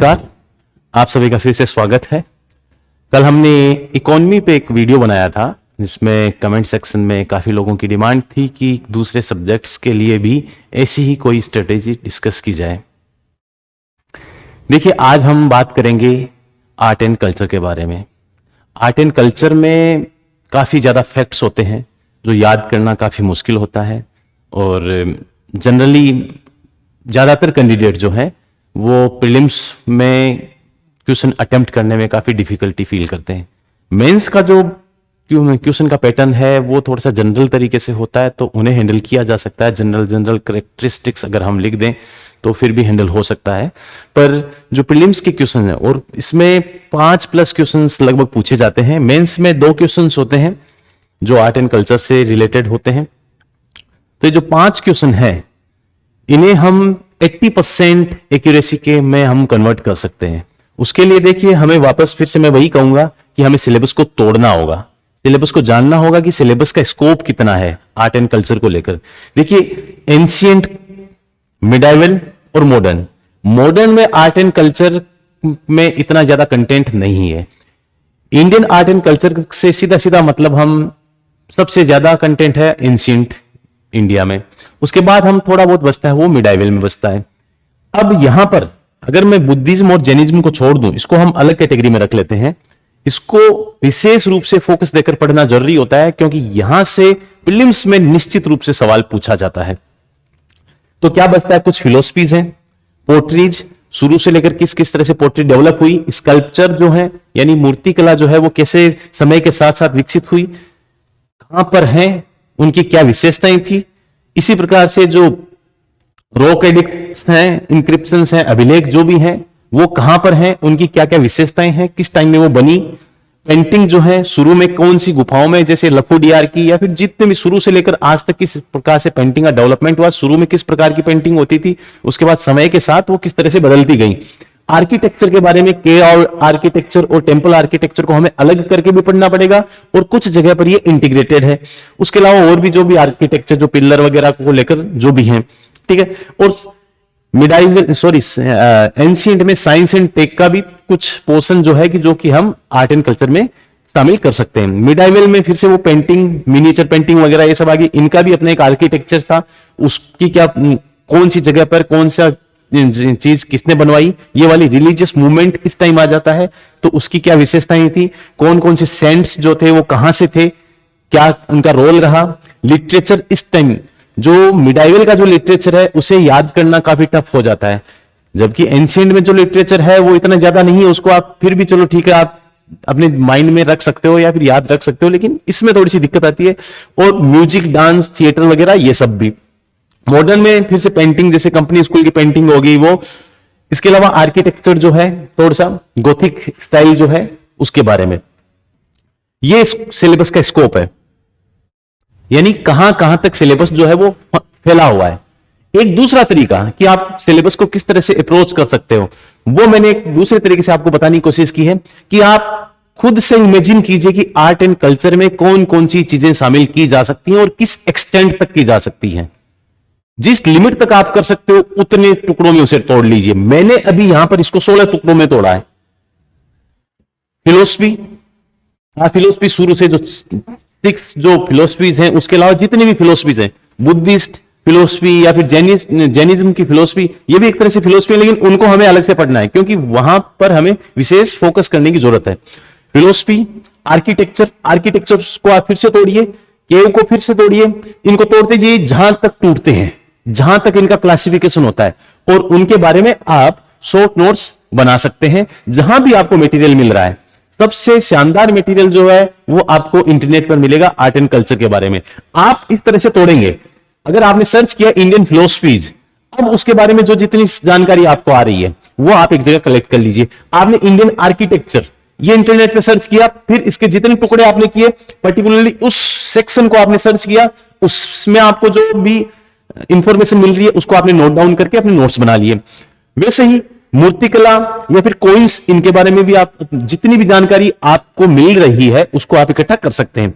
नमस्कार, आप सभी का फिर से स्वागत है। कल हमने इकोनॉमी पे एक वीडियो बनाया था जिसमें कमेंट सेक्शन में काफ़ी लोगों की डिमांड थी कि दूसरे सब्जेक्ट्स के लिए भी ऐसी ही कोई स्ट्रेटेजी डिस्कस की जाए। देखिए, आज हम बात करेंगे आर्ट एंड कल्चर के बारे में। आर्ट एंड कल्चर में काफ़ी ज़्यादा फैक्ट्स होते हैं जो याद करना काफ़ी मुश्किल होता है और जनरली ज़्यादातर कैंडिडेट जो है वो प्रीलिम्स में क्वेश्चन अटेम्प्ट करने में काफ़ी डिफिकल्टी फील करते हैं। मेंस का जो क्वेश्चन का पैटर्न है वो थोड़ा सा जनरल तरीके से होता है तो उन्हें हैंडल किया जा सकता है। जनरल कैरेक्टरिस्टिक्स अगर हम लिख दें तो फिर भी हैंडल हो सकता है। पर जो प्रीलिम्स के क्वेश्चन है और इसमें 5+ क्वेश्चंस लगभग पूछे जाते हैं। मेंस में 2 क्वेश्चंस होते हैं जो आर्ट एंड कल्चर से रिलेटेड होते हैं। तो ये जो 5 क्वेश्चन है इन्हें हम 80% एक्यूरेसी के में हम कन्वर्ट कर सकते हैं। उसके लिए देखिए, हमें वापस फिर से मैं वही कहूंगा कि हमें सिलेबस को तोड़ना होगा, सिलेबस को जानना होगा कि सिलेबस का स्कोप कितना है आर्ट एंड कल्चर को लेकर। देखिए, एंशिएंट, मिडाइवल और मॉडर्न में आर्ट एंड कल्चर में इतना ज्यादा कंटेंट नहीं है। इंडियन आर्ट एंड कल्चर से सीधा सीधा मतलब हम सबसे ज्यादा कंटेंट है एंशिएंट इंडिया में। उसके बाद हम थोड़ा बहुत बचता है वो मिडाइवल में बचता है। अब यहां पर अगर मैं बुद्धिज्म और जैनिज्म को छोड़ दूं, इसको हम अलग कैटेगरी में रख लेते हैं। इसको विशेष रूप से फोकस देकर पढ़ना जरूरी होता है क्योंकि यहां से प्रीलिम्स में निश्चित रूप से सवाल पूछा जाता है। तो क्या बचता है? कुछ फिलोसफीज हैं, पोट्रीज, शुरू से लेकर किस किस तरह से पोट्री डेवलप हुई, स्कल्पचर जो है यानी मूर्ति कला जो है वो कैसे समय के साथ साथ विकसित हुई, कहां पर है, उनकी क्या विशेषताएं थी। इसी प्रकार से जो रॉक एडिक्ट्स हैं, इंक्रिप्शंस हैं, अभिलेख जो भी हैं वो कहां पर हैं, उनकी क्या क्या विशेषताएं हैं, किस टाइम में वो बनी। पेंटिंग जो है शुरू में कौन सी गुफाओं में, जैसे लखोडियार की या फिर जितने भी शुरू से लेकर आज तक किस प्रकार से पेंटिंग का डेवलपमेंट हुआ, शुरू में किस प्रकार की पेंटिंग होती थी, उसके बाद समय के साथ वो किस तरह से बदलती गई। आर्किटेक्चर के बारे में केव आर्किटेक्चर और टेम्पल आर्किटेक्चर को हमें अलग करके भी पढ़ना पड़ेगा और कुछ जगह पर ये इंटीग्रेटेड है। उसके अलावा और भी जो भी आर्किटेक्चर जो पिलर वगैरह को लेकर जो भी हैं, ठीक है। और मिडाइवल एंशिएंट में साइंस एंड टेक का भी कुछ पोर्शन जो है कि जो कि हम आर्ट एंड कल्चर में शामिल कर सकते हैं। मिडाइवल में फिर से वो पेंटिंग, मिनिएचर पेंटिंग वगैरह ये सब आ गई। इनका भी अपना एक आर्किटेक्चर था, उसकी क्या कौन सी जगह पर कौन सा चीज किसने बनवाई, ये वाली रिलीजियस मूवमेंट इस टाइम आ जाता है तो उसकी क्या विशेषताएं थी, कौन कौन से सेंट्स जो थे वो कहां से थे, क्या उनका रोल रहा। लिटरेचर इस टाइम जो मिडाइवल का जो लिटरेचर है उसे याद करना काफी टफ हो जाता है, जबकि एंशिएंट में जो लिटरेचर है वो इतना ज्यादा नहीं है, उसको आप फिर भी चलो ठीक है आप अपने माइंड में रख सकते हो या फिर याद रख सकते हो, लेकिन इसमें थोड़ी सी दिक्कत आती है। और म्यूजिक, डांस, थिएटर वगैरह ये सब भी। मॉडर्न में फिर से पेंटिंग, जैसे कंपनी स्कूल की पेंटिंग हो गई वो। इसके अलावा आर्किटेक्चर जो है थोड़ा सा गोथिक स्टाइल जो है उसके बारे में, ये सिलेबस का स्कोप है, यानी कहां कहां तक सिलेबस जो है वो फैला हुआ है। एक दूसरा तरीका कि आप सिलेबस को किस तरह से अप्रोच कर सकते हो वो मैंने एक दूसरे तरीके से आपको बताने की कोशिश की है कि आप खुद से इमेजिन कीजिए कि आर्ट एंड कल्चर में कौन कौन सी चीजें शामिल की जा सकती हैं और किस एक्सटेंट तक की जा सकती हैं। जिस लिमिट तक आप कर सकते हो उतने टुकड़ों में उसे तोड़ लीजिए। मैंने अभी यहां पर इसको 16 टुकड़ों में तोड़ा है। फिलोसफी शुरू से जो 6 जो फिलोसफीज हैं, उसके अलावा जितनी भी फिलोसफीज हैं, बुद्धिस्ट फिलोसफी या फिर जैनिज्म की फिलोसफी, ये भी एक तरह से फिलोसफी है, लेकिन उनको हमें अलग से पढ़ना है क्योंकि वहां पर हमें विशेष फोकस करने की जरूरत है। फिलोसफी, आर्किटेक्चर को आप फिर से तोड़िए, केव को फिर से तोड़िए, इनको तोड़ते जाइए जहां तक टूटते हैं, जहां तक इनका क्लासिफिकेशन होता है, और उनके बारे में आप शॉर्ट नोट्स बना सकते हैं जहां भी आपको मटेरियल मिल रहा है। सबसे शानदार मटेरियल जो है वो आपको इंटरनेट पर मिलेगा आर्ट एंड कल्चर के बारे में। आप इस तरह से तोड़ेंगे, अगर आपने सर्च किया इंडियन फिलोसफीज, अब उसके बारे में जो जितनी जानकारी आपको आ रही है वो आप एक जगह कलेक्ट कर लीजिए। आपने इंडियन आर्किटेक्चर ये इंटरनेट पे सर्च किया, फिर इसके जितने टुकड़े आपने किए, पर्टिकुलरली उस सेक्शन को आपने सर्च किया, उसमें आपको जो भी इंफॉर्मेशन मिल रही है उसको आपने नोट डाउन करके अपने नोट्स बना लिए। वैसे ही मूर्तिकला या फिर कोइंस, इनके बारे में भी आप जितनी भी जानकारी आपको मिल रही है उसको आप इकट्ठा कर सकते हैं।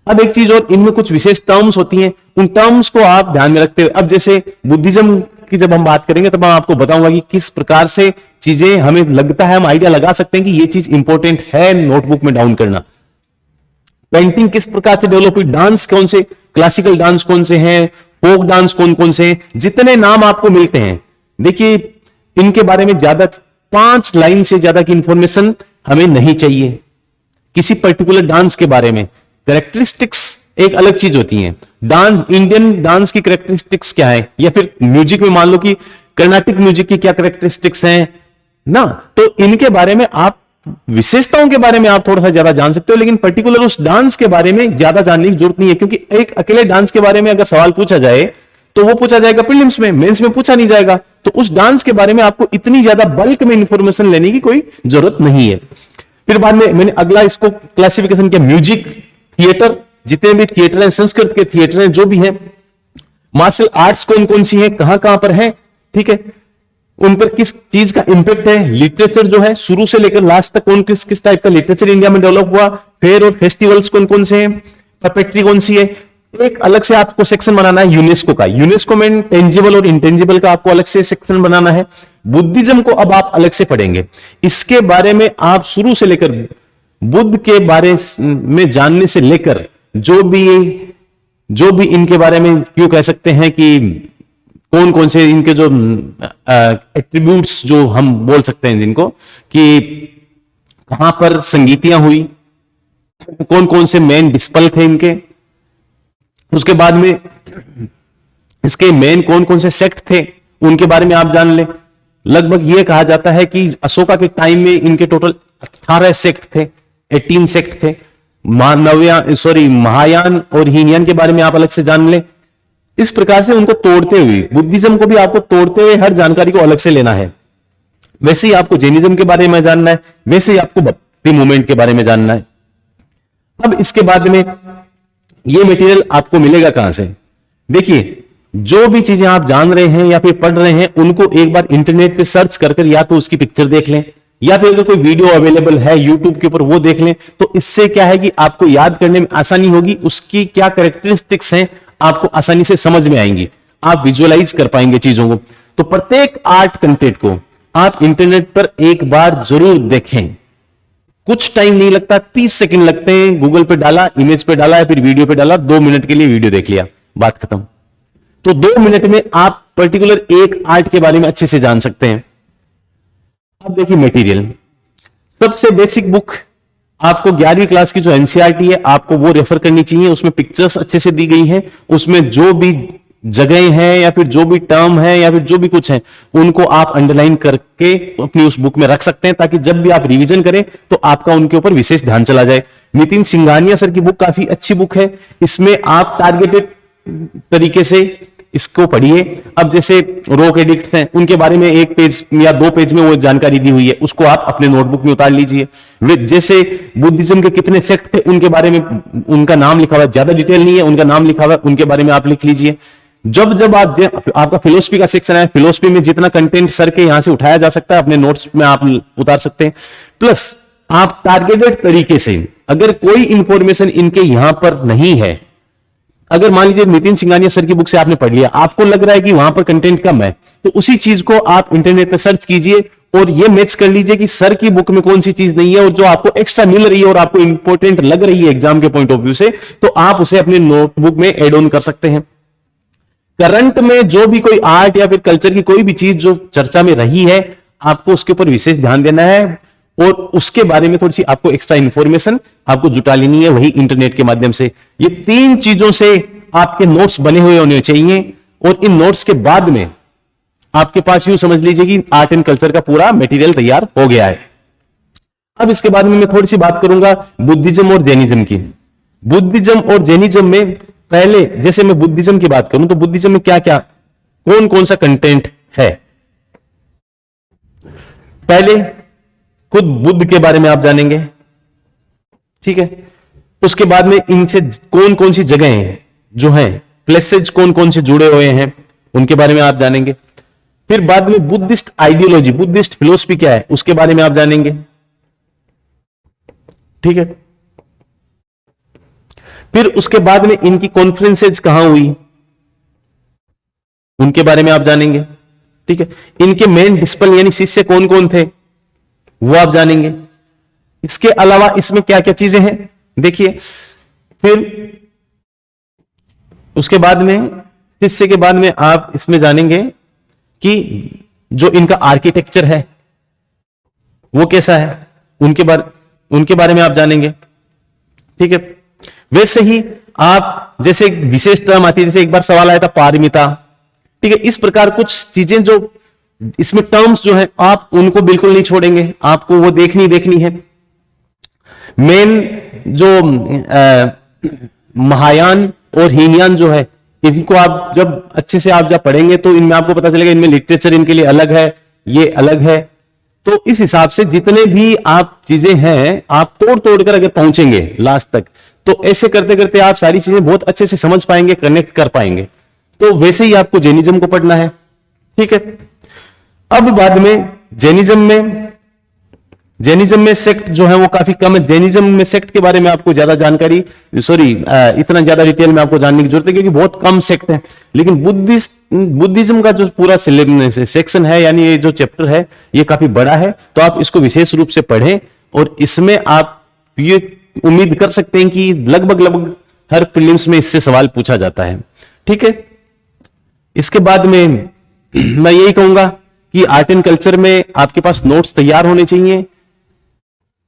अब एक चीज और, इनमें कुछ विशेष टर्म्स होती हैं, उन टर्म्स को आप ध्यान में रखते हुए, अब जैसे बुद्धिज्म की जब हम बात करेंगे तब मैं आपको बताऊंगा कि किस प्रकार से चीजें हमें लगता है, हम आइडिया लगा सकते हैं कि ये चीज इंपॉर्टेंट है नोटबुक में डाउन करना। पेंटिंग किस प्रकार से डेवलप हुई, डांस कौन से, क्लासिकल डांस कौन से हैं, फोक डांस कौन कौन से हैं, जितने नाम आपको मिलते हैं, देखिए इनके बारे में ज्यादा 5 लाइन से ज्यादा की इंफॉर्मेशन हमें नहीं चाहिए। किसी पर्टिकुलर डांस के बारे में कैरेक्टरिस्टिक्स एक अलग चीज होती है। डांस, इंडियन डांस की कैरेक्टरिस्टिक्स क्या है, या फिर म्यूजिक में मान लो कि कर्नाटिक म्यूजिक की क्या कैरेक्टरिस्टिक्स हैं ना, तो इनके बारे में आप विशेषताओं के बारे में आप थोड़ा सा ज्यादा जान सकते हो, लेकिन पर्टिकुलर उस डांस के बारे में ज्यादा जानने की जरूरत नहीं है, क्योंकि एक अकेले डांस के बारे में अगर सवाल पूछा जाए तो वो पूछा जाएगा प्रीलिम्स में, मेंस में पूछा नहीं जाएगा। तो उस डांस के बारे में आपको इतनी ज्यादा बल्क में इंफॉर्मेशन लेने की कोई जरूरत नहीं है। फिर बाद में मैंने अगला इसको क्लासिफिकेशन किया, म्यूजिक, थिएटर, जितने भी थिएटर हैं, संस्कृत के थिएटर हैं, जो भी हैं, मार्शल आर्ट्स कौन कौन सी हैं, कहां कहां पर हैं, ठीक है, उन पर किस चीज का इंपैक्ट है, लिटरेचर जो है शुरू से लेकर लास्ट तक कौन किस किस टाइप का लिटरेचर इंडिया में डेवलप हुआ, फेयर और फेस्टिवल्स कौन कौन से हैं, पपेट्री कौन सी है। एक अलग से आपको सेक्शन बनाना है यूनेस्को का, यूनेस्को में टेंजिबल और इंटेंजिबल का आपको अलग से सेक्शन बनाना है। बुद्धिज्म को अब आप अलग से पढ़ेंगे, इसके बारे में आप शुरू से लेकर बुद्ध के बारे में जानने से लेकर जो भी इनके बारे में क्यों कह सकते हैं कि कौन कौन से इनके जो एट्रीब्यूट्स जो हम बोल सकते हैं जिनको, कि कहां पर संगीतियां हुई, कौन कौन से मेन डिस्पल थे इनके, उसके बाद में इसके मेन कौन कौन से सेक्ट थे उनके बारे में आप जान लें। लगभग यह कहा जाता है कि अशोका के टाइम में इनके टोटल 18 सेक्ट थे, 18 सेक्ट थे। महायान और हीनयान के बारे में आप अलग से जान लें। इस प्रकार से उनको तोड़ते हुए, बुद्धिज्म को भी आपको तोड़ते हुए हर जानकारी को अलग से लेना है। वैसे ही आपको जैनिज्म के बारे में जानना है, वैसे ही आपको भक्ति मूवमेंट के बारे में जानना है। अब इसके बाद में ये मटेरियल आपको मिलेगा कहां से, देखिए जो भी चीजें आप जान रहे हैं या फिर पढ़ रहे हैं उनको एक बार इंटरनेट पे सर्च कर या तो उसकी पिक्चर देख लें, या फिर अगर कोई वीडियो अवेलेबल है यूट्यूब के ऊपर वो देख लें। तो इससे क्या है कि आपको याद करने में आसानी होगी, उसकी क्या कैरेक्टरिस्टिक्स हैं आपको आसानी से समझ में आएंगी, आप विजुअलाइज कर पाएंगे चीजों को। तो प्रत्येक आर्ट कंटेंट को आप इंटरनेट पर एक बार जरूर देखें, कुछ टाइम नहीं लगता, 30 सेकंड लगते हैं। गूगल पे डाला, इमेज पे डाला या फिर वीडियो पे डाला, 2 मिनट के लिए वीडियो देख लिया, बात खत्म। तो 2 मिनट में आप पर्टिकुलर एक आर्ट के बारे में अच्छे से जान सकते हैं। अब देखिए मटेरियल, सबसे बेसिक बुक आपको 11वीं क्लास की जो एनसीईआरटी है आपको वो रेफर करनी चाहिए। उसमें पिक्चर्स अच्छे से दी गई हैं, उसमें जो भी जगह हैं या फिर जो भी टर्म है या फिर जो भी कुछ है उनको आप अंडरलाइन करके अपनी उस बुक में रख सकते हैं, ताकि जब भी आप रिवीजन करें तो आपका उनके ऊपर विशेष ध्यान चला जाए। नितिन सिंघानिया सर की बुक काफी अच्छी बुक है, इसमें आप टारगेटेड तरीके से इसको पढ़िए। अब जैसे रोक एडिक्ट्स हैं उनके बारे में 1 पेज या 2 पेज में वो जानकारी दी हुई है, उसको आप अपने नोटबुक में उतार लीजिए। जैसे बुद्धिज्म के कितने सेक्ट थे उनके बारे में उनका नाम लिखा हुआ है, ज्यादा डिटेल नहीं है, उनका नाम लिखा हुआ है, उनके बारे में आप लिख लीजिए। जब आपका फिलोसफी का सेक्शन है, फिलोसफी में जितना कंटेंट सर के यहां से उठाया जा सकता है अपने नोट्स में आप उतार सकते हैं। प्लस आप टारगेटेड तरीके से अगर कोई इंफॉर्मेशन इनके यहां पर नहीं है, अगर मान लीजिए नितिन सिंघानिया सर की बुक से आपने पढ़ लिया, आपको लग रहा है कि वहां पर कंटेंट कम है, तो उसी चीज को आप इंटरनेट पर सर्च कीजिए और ये मैच कर लीजिए कि सर की बुक में कौन सी चीज नहीं है और जो आपको एक्स्ट्रा मिल रही है और आपको इंपॉर्टेंट लग रही है एग्जाम के पॉइंट ऑफ व्यू से, तो आप उसे अपने नोटबुक में एड ऑन कर सकते हैं। करंट में जो भी कोई आर्ट या फिर कल्चर की कोई भी चीज जो चर्चा में रही है आपको उसके ऊपर विशेष ध्यान देना है और उसके बारे में थोड़ी सी आपको एक्स्ट्रा इंफॉर्मेशन आपको जुटा लेनी है, वही इंटरनेट के माध्यम से। ये 3 चीजों से आपके नोट्स बने हुए होने चाहिए और इन नोट्स के बाद में आपके पास यूं समझ लीजिए कि आर्ट एंड कल्चर का पूरा मटेरियल तैयार हो गया है। अब इसके बाद में मैं थोड़ी सी बात करूंगा बुद्धिज्म और जैनिज्म की। बुद्धिज्म और जैनिज्म में पहले जैसे मैं बुद्धिज्म की बात करूं तो बुद्धिज्म में क्या क्या कौन कौन सा कंटेंट है, पहले खुद बुद्ध के बारे में आप जानेंगे, ठीक है। उसके बाद में इनसे कौन कौन सी जगहें जो हैं, प्लेसेज कौन कौन से जुड़े हुए हैं उनके बारे में आप जानेंगे। फिर बाद में बुद्धिस्ट आइडियोलॉजी, बुद्धिस्ट फिलोसफी क्या है उसके बारे में आप जानेंगे, ठीक है। फिर उसके बाद में इनकी कॉन्फ्रेंसेज कहां हुई उनके बारे में आप जानेंगे। ठीक है। इनके मेन डिस्पल यानी शिष्य कौन कौन थे वो आप जानेंगे। इसके अलावा इसमें क्या क्या चीजें हैं देखिए। फिर उसके बाद में शिष्य के बाद में आप इसमें जानेंगे कि जो इनका आर्किटेक्चर है वो कैसा है, उनके बारे में आप जानेंगे, ठीक है। वैसे ही आप जैसे एक विशेष टर्म आती है, जैसे एक बार सवाल आया था पारमिता, ठीक है। इस प्रकार कुछ चीजें जो इसमें टर्म्स जो है आप उनको बिल्कुल नहीं छोड़ेंगे, आपको वो देखनी है। मेन जो महायान और हीनयान जो है इनको आप जब अच्छे से आप जब पढ़ेंगे तो इनमें आपको पता चलेगा इनमें लिटरेचर इनके लिए अलग है, ये अलग है। तो इस हिसाब से जितने भी आप चीजें हैं आप तोड़ तोड़ कर अगर पहुंचेंगे लास्ट तक तो ऐसे करते करते आप सारी चीजें बहुत अच्छे से समझ पाएंगे, कनेक्ट कर पाएंगे। तो वैसे ही आपको जैनिज्म को पढ़ना है, ठीक है। अब बाद में जैनिज्म में सेक्ट जो है वो काफी कम है। जैनिज्म में सेक्ट के बारे में आपको ज्यादा जानकारी इतना ज्यादा डिटेल में आपको जानने की जरूरत है क्योंकि बहुत कम सेक्ट है। लेकिन बुद्धिज्म का जो पूरा सिलेबस सेक्शन है यानी ये जो चैप्टर है ये काफी बड़ा है, तो आप इसको विशेष रूप से पढ़ें और इसमें आप ये उम्मीद कर सकते हैं कि लगभग हर प्रीलिम्स में इससे सवाल पूछा जाता है, ठीक है। इसके बाद में मैं यही कहूंगा कि आर्ट एंड कल्चर में आपके पास नोट्स तैयार होने चाहिए।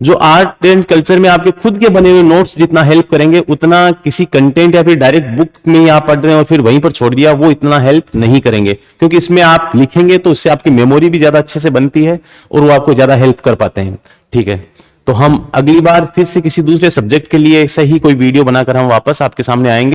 जो आर्ट एंड कल्चर में आपके खुद के बने हुए नोट्स जितना हेल्प करेंगे उतना किसी कंटेंट या फिर डायरेक्ट बुक में ही आप पढ़ रहे हैं और फिर वहीं पर छोड़ दिया वो इतना हेल्प नहीं करेंगे, क्योंकि इसमें आप लिखेंगे तो उससे आपकी मेमोरी भी ज्यादा अच्छे से बनती है और वो आपको ज्यादा हेल्प कर पाते हैं, ठीक है। तो हम अगली बार फिर से किसी दूसरे सब्जेक्ट के लिए सही कोई वीडियो बनाकर हम वापस आपके सामने आएंगे।